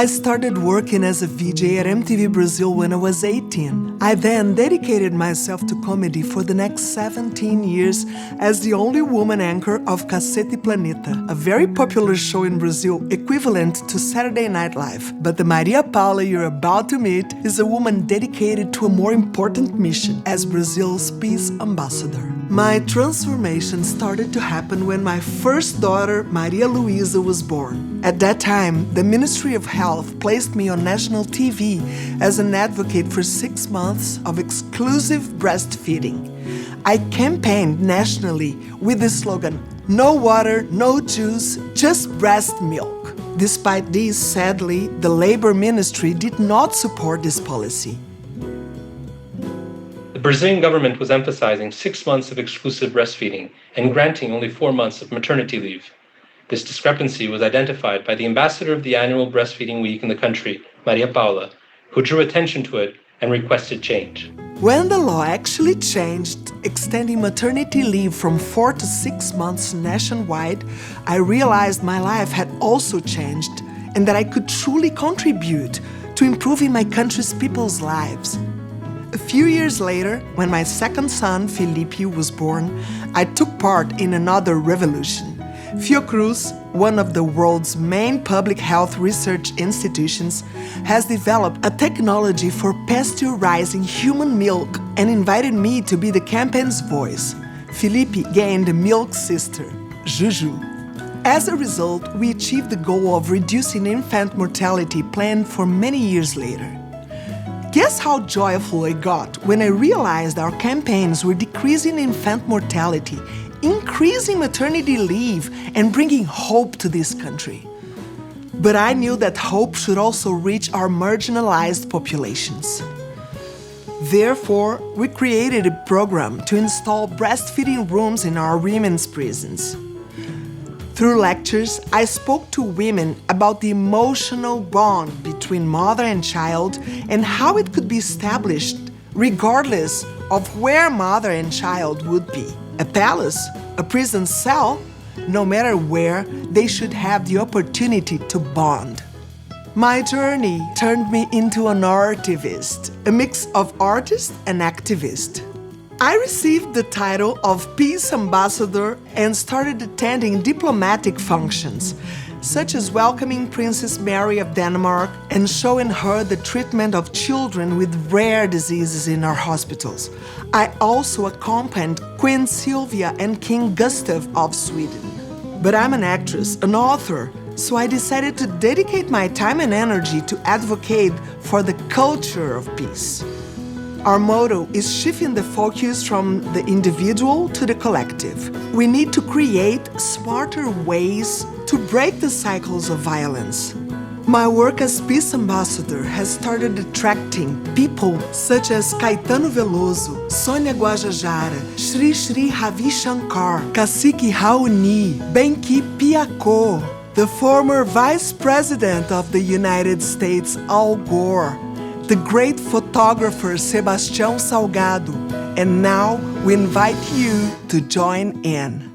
I started working as a VJ at MTV Brazil when I was 18. I then dedicated myself to comedy for the next 17 years as the only woman anchor of Cacete Planeta, a very popular show in Brazil equivalent to Saturday Night Live. But the Maria Paula you're about to meet is a woman dedicated to a more important mission as Brazil's peace ambassador. My transformation started to happen when my first daughter, Maria Luisa, was born. At that time, the Ministry of Health placed me on national TV as an advocate for 6 months of exclusive breastfeeding. I campaigned nationally with the slogan, "No water, no juice, just breast milk." Despite this, sadly, the Labor Ministry did not support this policy. The Brazilian government was emphasizing 6 months of exclusive breastfeeding and granting only 4 months of maternity leave. This discrepancy was identified by the ambassador of the annual breastfeeding week in the country, Maria Paula, who drew attention to it and requested change. When the law actually changed, extending maternity leave from 4 to 6 months nationwide, I realized my life had also changed and that I could truly contribute to improving my country's people's lives. A few years later, when my second son, Felipe, was born, I took part in another revolution. Fiocruz, one of the world's main public health research institutions, has developed a technology for pasteurizing human milk and invited me to be the campaign's voice. Felipe gained a milk sister, Juju. As a result, we achieved the goal of reducing infant mortality planned for many years later. Guess how joyful I got when I realized our campaigns were decreasing infant mortality, increasing maternity leave, and bringing hope to this country. But I knew that hope should also reach our marginalized populations. Therefore, we created a program to install breastfeeding rooms in our women's prisons. Through lectures, I spoke to women about the emotional bond between mother and child and how it could be established regardless of where mother and child would be. A palace, a prison cell, no matter where, they should have the opportunity to bond. My journey turned me into an artivist, a mix of artist and activist. I received the title of Peace Ambassador and started attending diplomatic functions, such as welcoming Princess Mary of Denmark and showing her the treatment of children with rare diseases in our hospitals. I also accompanied Queen Sylvia and King Gustav of Sweden. But I'm an actress, an author, so I decided to dedicate my time and energy to advocate for the culture of peace. Our motto is shifting the focus from the individual to the collective. We need to create smarter ways to break the cycles of violence. My work as peace ambassador has started attracting people such as Caetano Veloso, Sônia Guajajara, Shri Shri Ravi Shankar, Cacique Raoni, Benki Piacô, the former Vice President of the United States, Al Gore, the great photographer Sebastião Salgado, and now we invite you to join in.